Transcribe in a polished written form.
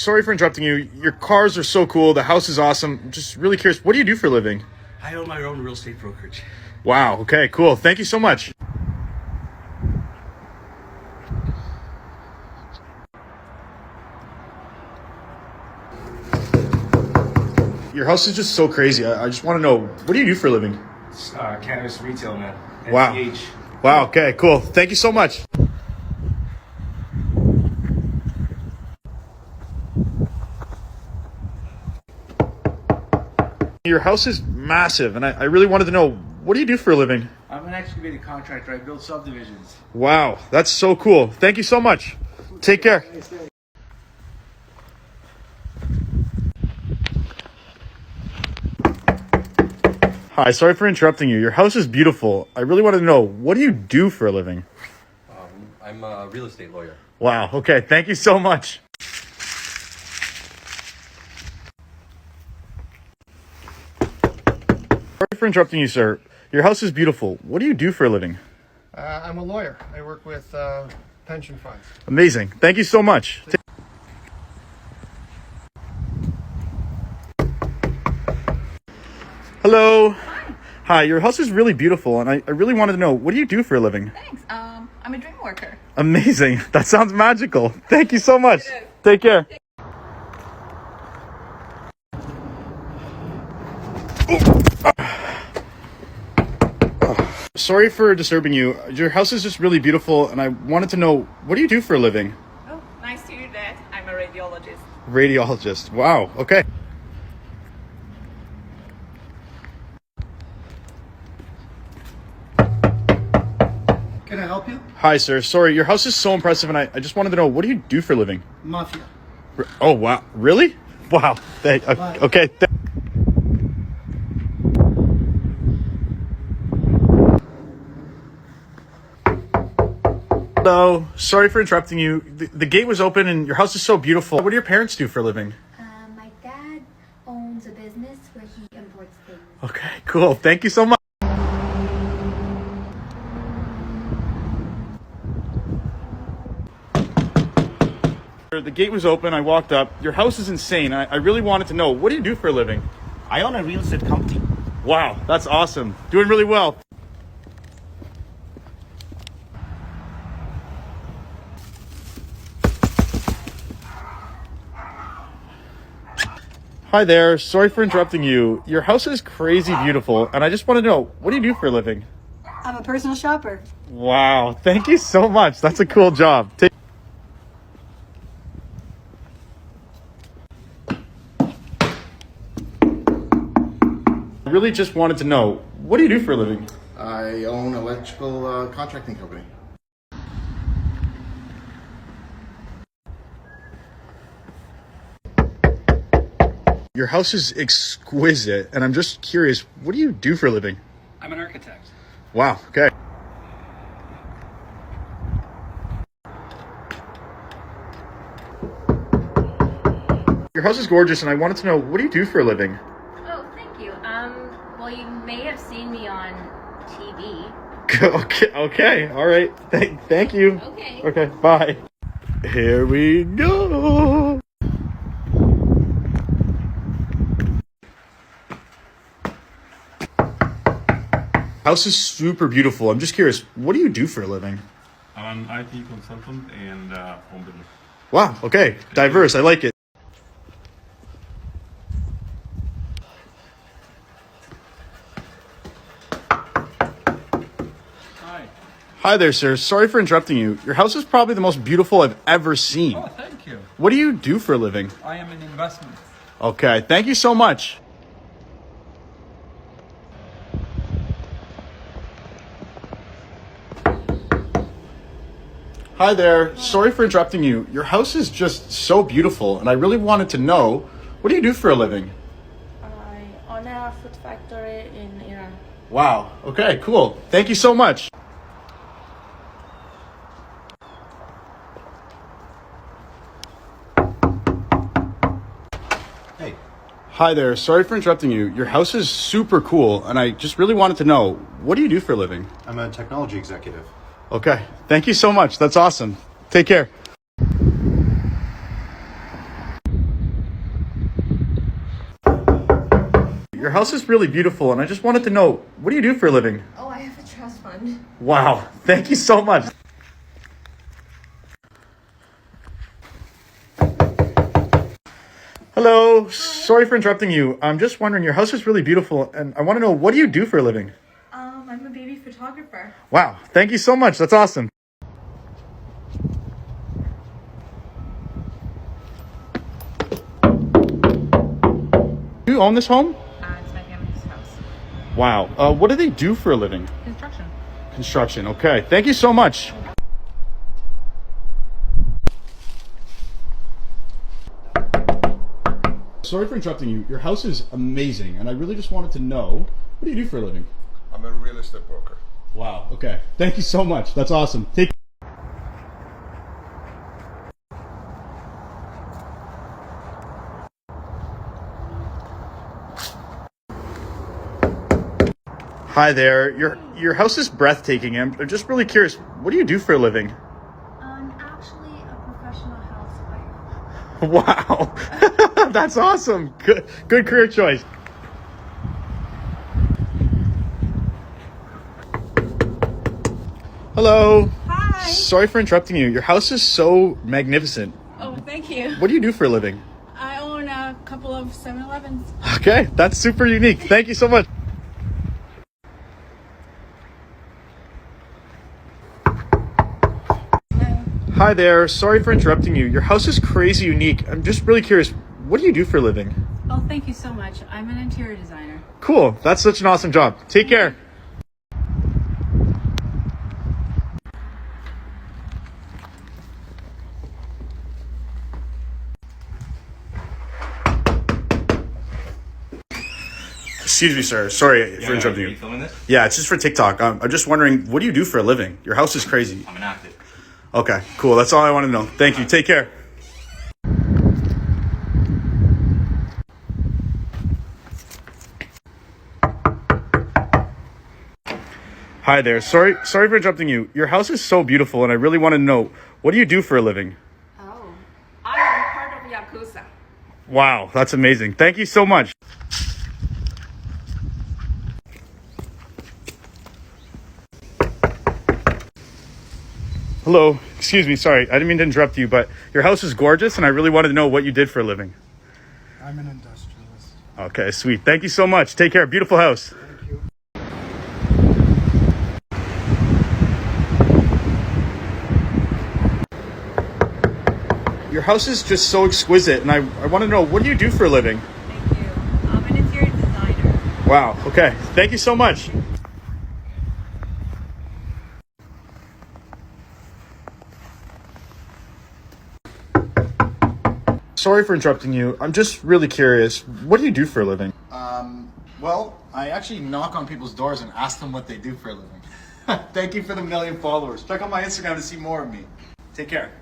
sorry for interrupting you. Your cars are so cool. The house is awesome. I'm just really curious. What do you do for a living? I own my own real estate brokerage. Wow. Okay, cool. Thank you so much. Your house is just so crazy. I just want to know, what do you do for a living? Cannabis retail, man. Wow. NCH. Wow. Okay, cool. Thank you so much. Your house is massive, and I really wanted to know, what do you do for a living? I'm an excavating contractor. I build subdivisions. Wow, that's so cool. Thank you so much. Take care. Hi, sorry for interrupting you. Your house is beautiful. I really wanted to know, what do you do for a living? I'm a real estate lawyer. Wow, okay. Thank you so much. Sorry for interrupting you, sir. Your house is beautiful. What do you do for a living? I'm a lawyer. I work with pension funds. Amazing. Thank you so much. Hello. Hi, your house is really beautiful, and I really wanted to know, what do you do for a living? Thanks. I'm a dream worker. Amazing. That sounds magical. Thank you so much. Take care. Sorry for disturbing you. Your house is just really beautiful, and I wanted to know, what do you do for a living? Oh, nice to hear that. I'm a radiologist. Radiologist. Wow. Okay. Can I help you? Hi, sir. Sorry, your house is so impressive, and I just wanted to know, what do you do for a living? Mafia. Oh, wow. Really? Wow. Okay. Hello. Sorry for interrupting you. The gate was open, and your house is so beautiful. What do your parents do for a living? My dad owns a business where he imports things. Okay, cool. Thank you so much. The gate was open. I walked up. Your house is insane. I really wanted to know, what do you do for a living? I own a real estate company. Wow, that's awesome. Doing really well. Hi there. Sorry for interrupting you. Your house is crazy beautiful, and I just want to know, what do you do for a living? I'm a personal shopper. Wow, thank you so much. That's a cool job. I really just wanted to know, what do you do for a living? I own an electrical contracting company. Your house is exquisite, and I'm just curious, what do you do for a living? I'm an architect. Wow, okay. Your house is gorgeous, and I wanted to know, what do you do for a living? Oh, thank you. Well, you may have seen me on TV. Okay, all right. Thank you. Okay, bye. Here we go. House is super beautiful. I'm just curious, what do you do for a living? I'm an IT consultant and home builder. Wow, okay. Diverse. I like it. Hi there, sir. Sorry for interrupting you. Your house is probably the most beautiful I've ever seen. Oh, thank you. What do you do for a living? I am an investment. Okay, thank you so much. Hi there. Sorry for interrupting you. Your house is just so beautiful, and I really wanted to know, what do you do for a living? I own a food factory in Iran. Wow. Okay, cool. Thank you so much. Hey. Hi there. Sorry for interrupting you. Your house is super cool, and I just really wanted to know, what do you do for a living? I'm a technology executive. Okay. Thank you so much. That's awesome. Take care. Your house is really beautiful, and I just wanted to know, what do you do for a living? Oh, I have a trust fund. Wow, thank you so much. Hello, sorry for interrupting you. I'm just wondering, your house is really beautiful, and I want to know, what do you do for a living? I'm a baby photographer. Wow, thank you so much. That's awesome. Do you own this home? It's my family's house. Wow. What do they do for a living? Construction. Construction. Okay. Thank you so much. Sorry for interrupting you. Your house is amazing, and I really just wanted to know, what do you do for a living? I'm a real estate broker. Wow. Okay. Thank you so much. That's awesome. Take. Hi there. Your house is breathtaking. I'm just really curious. What do you do for a living? I'm actually a professional housewife. Wow. That's awesome. Good career choice. Hello. Hi. Sorry for interrupting you. Your house is so magnificent. Oh, thank you. What do you do for a living? I own a couple of 7-Elevens. Okay, that's super unique. Thank you so much. Hi there. Sorry for interrupting you. Your house is crazy unique. I'm just really curious. What do you do for a living? Oh, thank you so much. I'm an interior designer. Cool. That's such an awesome job. Take care. Excuse me, sir. Sorry for interrupting Are you you. filming this? Yeah, it's just for TikTok. I'm just wondering, what do you do for a living? Your house is crazy. I'm an actor. Okay, cool. That's all I want to know. Thank you. Take care. Hi there. Sorry for interrupting you. Your house is so beautiful, and I really want to know, what do you do for a living? Oh, I am part of Yakuza. Wow, that's amazing. Thank you so much. Hello. Excuse me. Sorry. I didn't mean to interrupt you, but your house is gorgeous, and I really wanted to know what you did for a living. I'm an industrialist. Okay, sweet. Thank you so much. Take care. Beautiful house. Thank you. Your house is just so exquisite, and I want to know, what do you do for a living? Thank you. I'm an interior designer. Wow. Okay. Thank you so much. Sorry for interrupting you. I'm just really curious. What do you do for a living? Well, I actually knock on people's doors and ask them what they do for a living. Thank you for the 1 million followers. Check out my Instagram to see more of me. Take care.